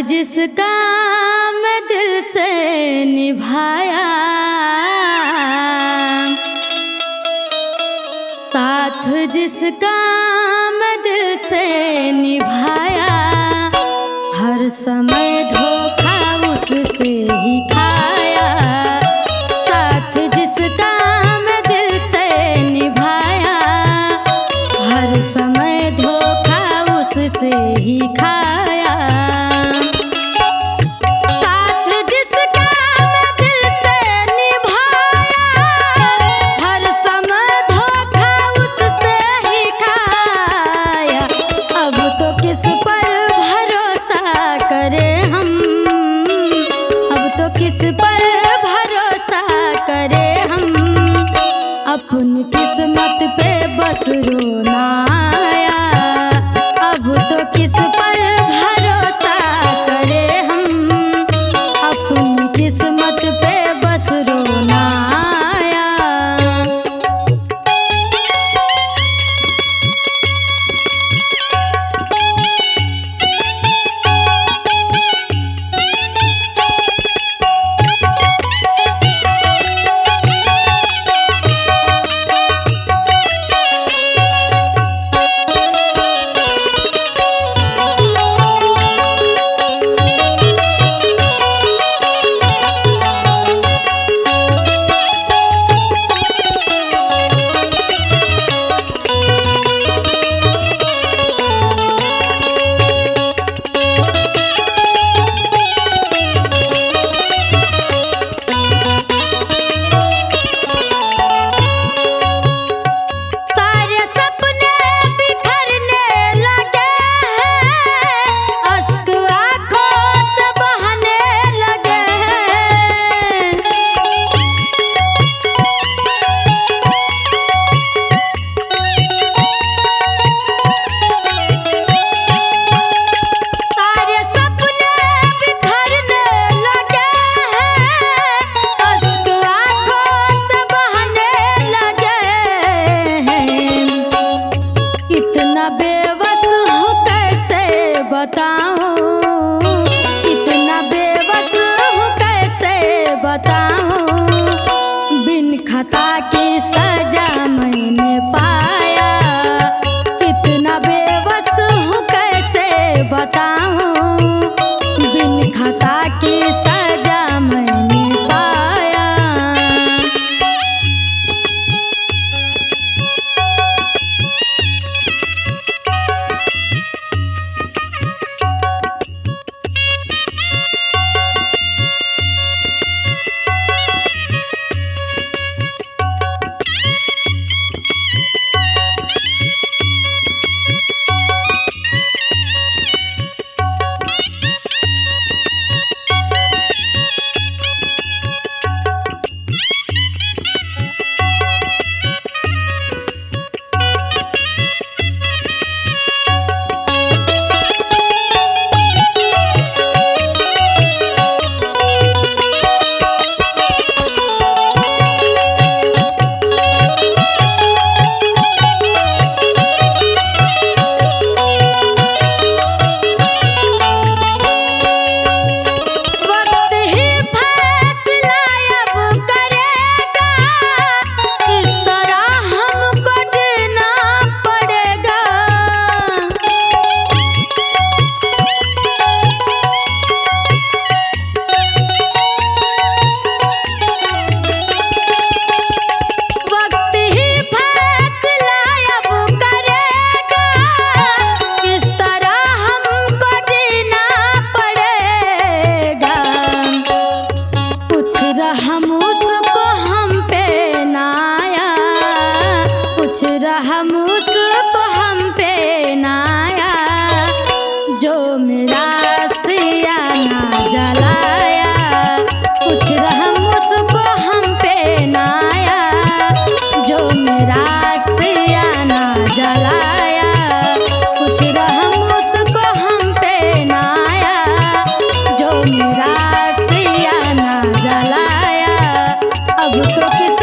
जिसका मैं दिल से निभाया, साथ जिसका मैं दिल से निभाया, हर समय धोखा उससे ही खाया। साथ जिसका मैं दिल से निभाया, हर समय धोखा उससे ही खाया। अपनी किस्मत पे बस रोना आया, अब तो किस पर भरोसा करे हम। अपनी किस्मत पे बस रोना आया। इतना बेबस हूँ कैसे बताऊं, बिन खता की सजा मैंने पाया। इतना बेबस हूँ कैसे बताऊं, बिन खता की सजा मैंने पाया। रहम उसको हम पे नाया, जो मेरा सियाना जलाया। कुछ रहम उसको हम पे नाया, जो मेरा सियाना जलाया। कुछ रहम उसको हम पे नाया, जो मेरा सियाना जलाया। अब तो किस